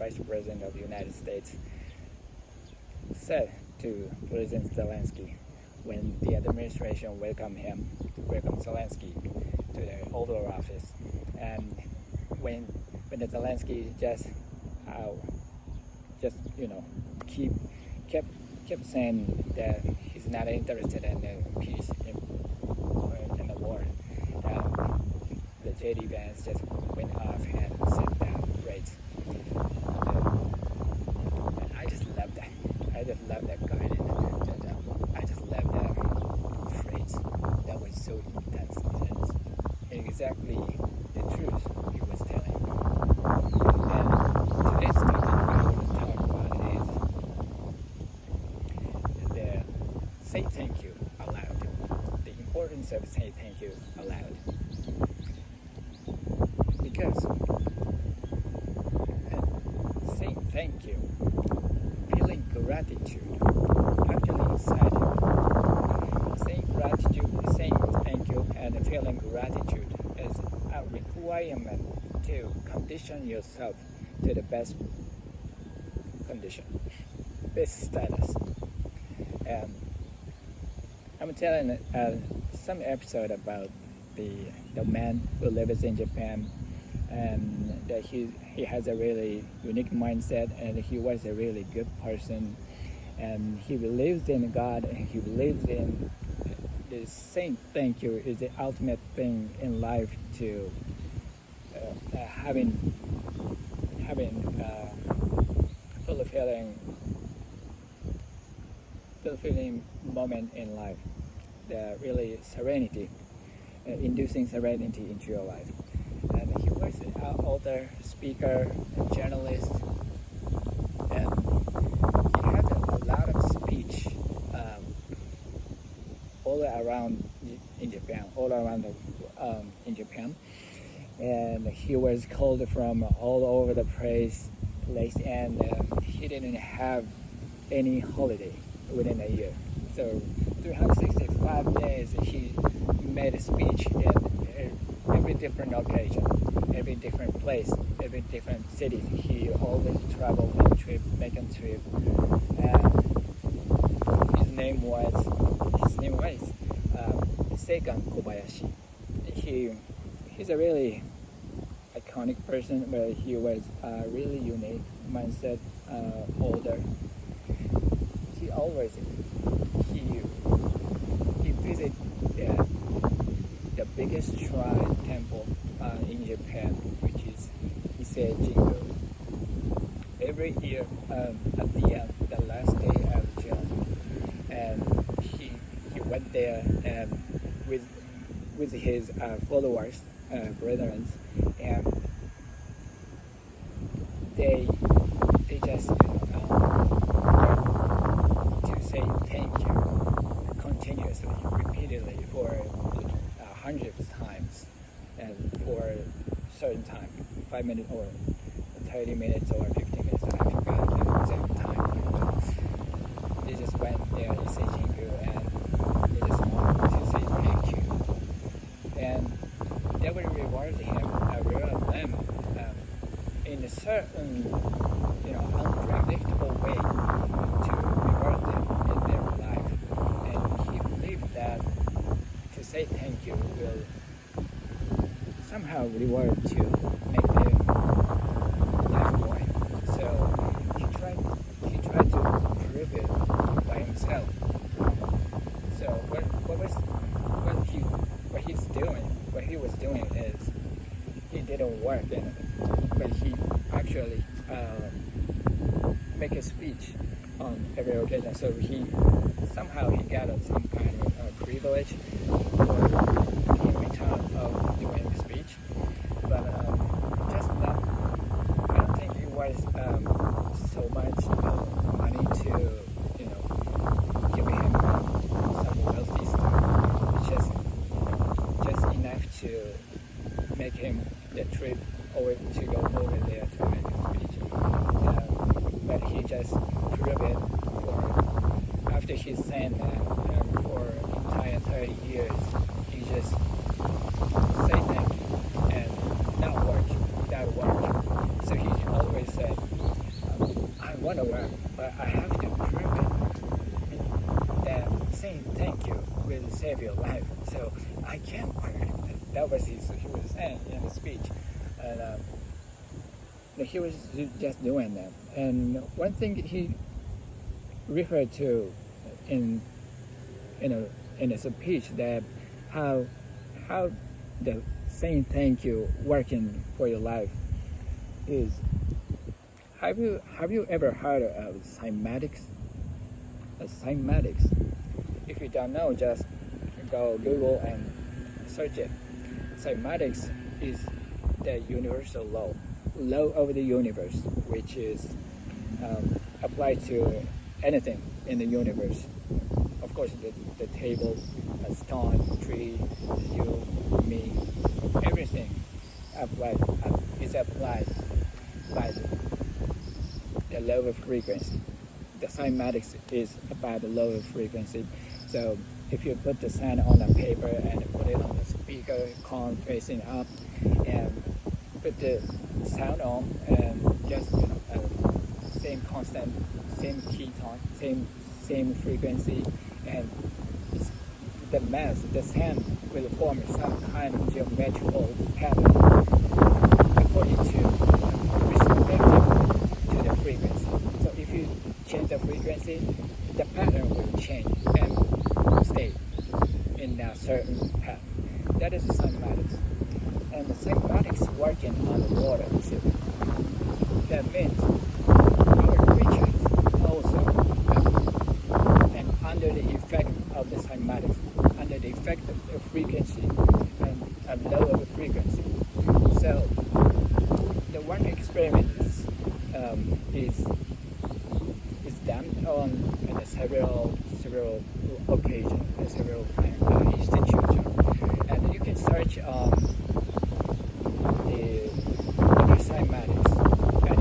Vice President of the United States, said to President Zelensky when the administration welcomed Zelensky to the Oval Office, and when the Zelensky just kept saying that he's not interested in the peace in the war. The JD Vance just went off and said that great. And I just love that. I just love that guy. I just love that phrase. That was so intense and exactly the truth he was telling. And today's topic I want to talk about is the say thank you aloud. The importance of say thank you aloud. Because saying thank you, feeling gratitude, actually inside you. Saying gratitude, saying thank you, and feeling gratitude is a requirement to condition yourself to the best condition, best status. And I'm telling some episode about the man who lives in Japan, and that he has a really unique mindset, and he was a really good person, and he believes in God, and he believes in the saying thank you is the ultimate thing in life to having fulfilling moment in life, the really serenity, inducing serenity into your life. And he was an author, speaker, journalist, and he has a lot of speech all around in Japan, and he was called from all over the place, and he didn't have any holiday within a year. So 365 days he made a speech in every different occasion, every different place, every different city. He always traveled on trip, making trip. His name was Seikan Kobayashi. He's a really iconic person, but he was a really unique mindset holder. He always he visited the biggest shrine temple in Japan, which is Ise Jingu. Every year at the last day of June, and he went there and with his followers, brethren, and they just to say thank you continuously, repeatedly for hundreds of times, and for a certain time, 5 minutes or 30 minutes or 15 minutes, I forgot the exact time. They just went there to say Jingu, and they just wanted to say thank you. And they would reward him, reward them in a certain, unpredictable way to reward them in their life. And he believed that to say thank you will somehow reward you, make them life going. So he tried to prove it by himself. So what he was doing is he didn't work, but he actually make a speech on every occasion. So he got some kind of privilege in return of doing the speech, but just not. I don't think it was so much money to give him some wealthy stuff. It's just enough to make him the trip to go over there to make a speech. But he just proved it after he sang for entire 30 years. He just say thank you and not work, without work. So he always said, want to work, but I have to prove it. That saying thank you will save your life. So I can't work. That was he was saying in the speech. And he was just doing that. And one thing he referred to in a speech, that how the saying thank you working for your life is. Have you ever heard of cymatics? Cymatics. If you don't know, just go Google and search it. Cymatics is the universal law of the universe, which is applied to anything in the universe. Of course, the table, a stone, tree, you, me, everything is applied by the lower frequency. The cymatics is about the lower frequency. So if you put the sound on a paper and put it on the speaker, cone facing up, and put the sound on, and just same constant, same key tone, same frequency, and the mass, the sound will form some kind of geometrical pattern according to respective to the frequency. So if you change the frequency, the pattern will change and stay in a certain pattern. That is the cymatics. And the cymatics working on the water too. That means our creatures also, and under the effect of the cymatics, under the effect of the frequency and a lower frequency. So the one experiment is done on several occasions, several institutions, and you can search on the cymatics, and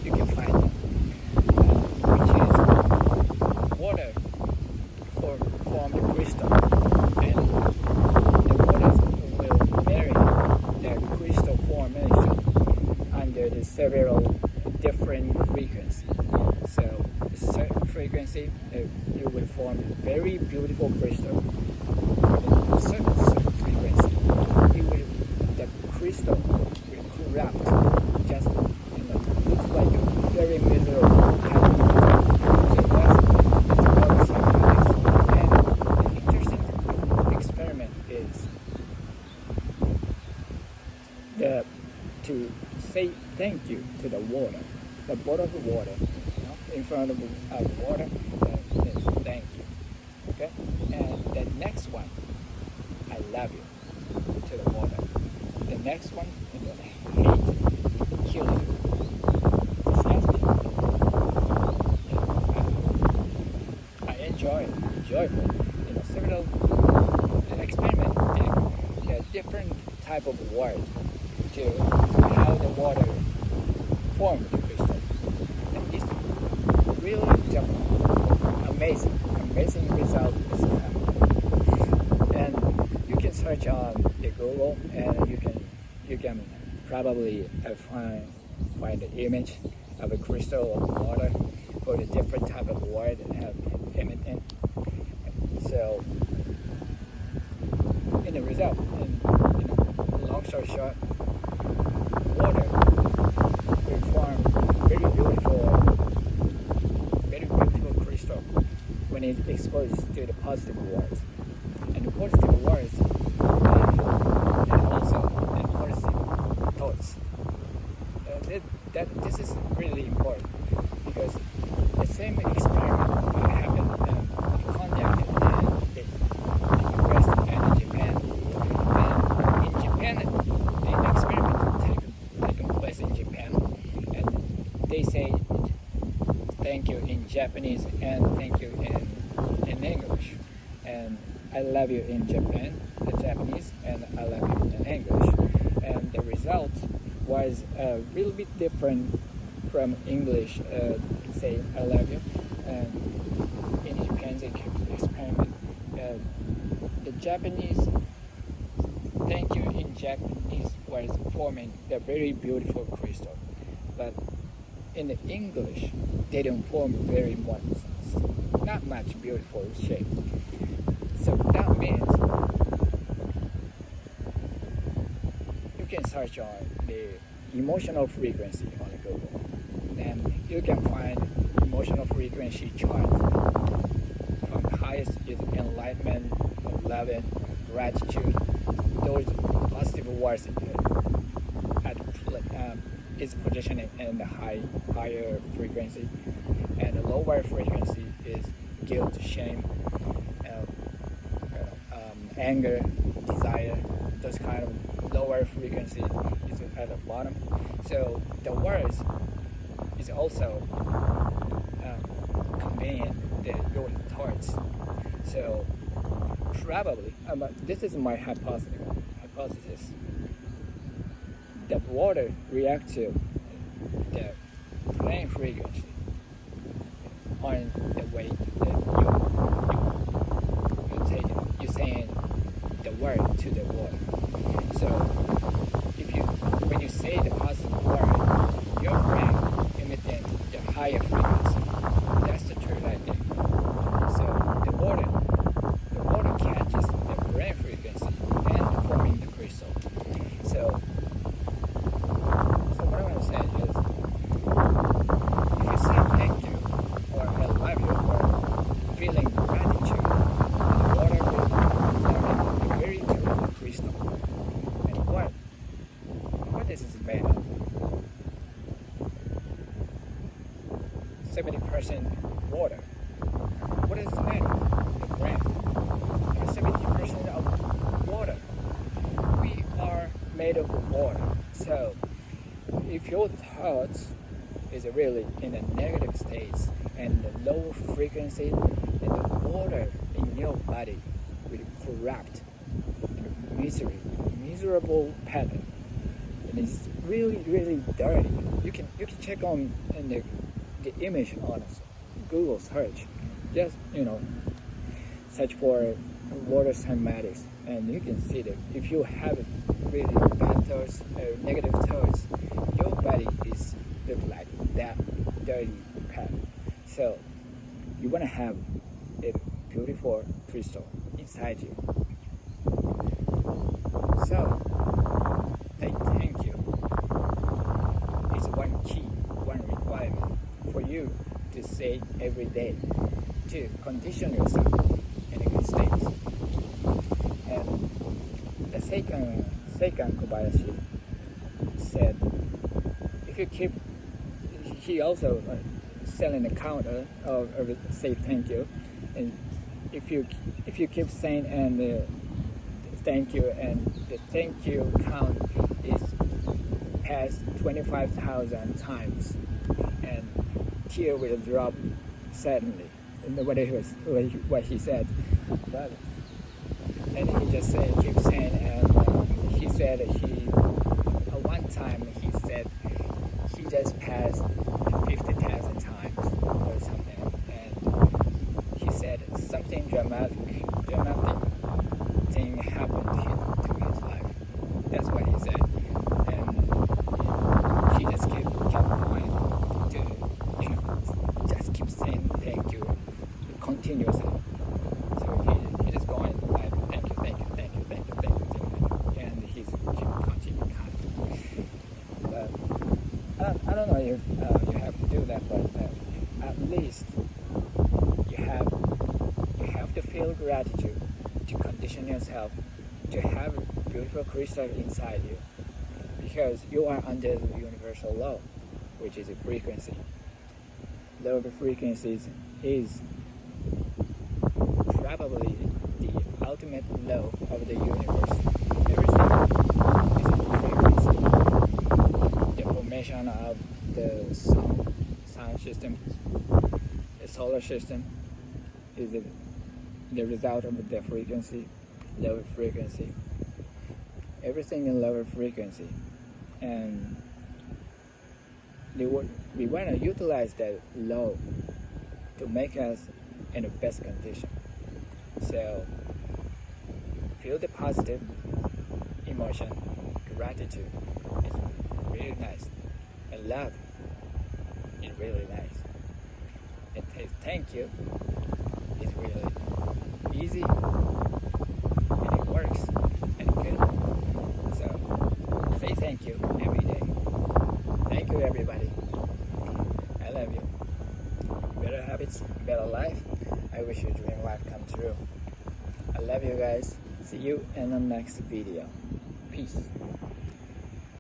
you can find them, which is water form the crystal, and the water will vary the crystal formation under the several different frequencies. So a certain frequency, you will form very beautiful crystal. A certain frequency, the crystal will corrupt, just looks like a very miserable pattern. So that's about cymatics. And the interesting experiment is to say thank you to the water, the bottle of water, in front of the water, is thank you. Okay? And the next one, I love you to the water. The next one, hate you, kill you, disgust you. I enjoy it, joyful. Several experiments, there are different type of words to how the water forms the crystal. And it's really amazing result is coming. And you can search on the Google, and you can probably find the image of a crystal of water for the different type of word and have emitting. So in the result, long story short, water will form very beautiful crystal when it's exposed to the positive words. And the positive words and also positive thoughts. This is really important, because the same experiment happened conducted in the US and Japan. And in Japan, the experiment taken place in Japan, and they say thank you in Japanese and thank you in English. And I love you in Japan, the Japanese, and I love you in English. And the result was a little bit different from English, say I love you. And in Japan's experiment, the Japanese thank you in Japanese was forming a very beautiful crystal. But in the English, they don't form very much, not much beautiful shape. So that means you can search on the emotional frequency on Google, and you can find emotional frequency chart. From the highest is enlightenment, love, gratitude. Those positive words is positioning in the higher frequency, and the lower frequency is guilt, shame, anger, desire. Those kind of lower frequency is at the bottom. So the words is also conveying your thoughts. So probably, this is my hypothesis. The water reacts to the brain frequency on the way that you're saying the word to the water. So when you say the positive word, your brain emitting the higher frequency. That's the truth, I think. So the water catches the brain frequency and forming the crystal. So what I want to say is, if you say thank you, or I love you, or feeling gratitude, the water will form a very beautiful crystal. And what this is made of? 70% water. What is it made of? The brain. 70% of water. We are made of water. So if your thoughts is really in a negative state and the low frequency, and the water in your body will corrupt in a miserable pattern, and it's really dirty. You can check on the image on Google search. Just search for water cymatics, and you can see that if you have really bad thoughts or negative thoughts, your body is look like that dirty pattern. So you want to have a beautiful crystal inside you. So thank you. It's one key, one requirement for you to say every day to condition yourself in a good state. And the Seikan Kobayashi said, if you keep, he also selling the counter of say thank you, and if you keep saying and thank you, and the thank you count is past 25,000 times, and tear will drop suddenly. And what he said, but and he just keep saying, and he said one time he said he just passed 50,000 times or something, and he said something dramatic thing happened to his life. That's what he said, and he just kept going to just keep saying thank you continuously. So he just going like thank you, and he's keep continuing. But I don't know if you have to do that, but at least you have to feel gratitude to condition yourself to have a beautiful crystal inside you, because you are under the universal law, which is a frequency. Lower frequencies is probably the ultimate law of the universe. Everything is a frequency. The formation of the sun system, the solar system, is the result of the frequency, lower frequency. Everything in lower frequency, and we want to utilize that law to make us in the best condition. So feel the positive emotion, gratitude. It's really nice, and love. It's really nice. It says thank you. It's really easy and it works and good. So say thank you every day. Thank you everybody. I love you. Better habits, better life. I wish your dream life come true. I love you guys. See you in the next video. Peace.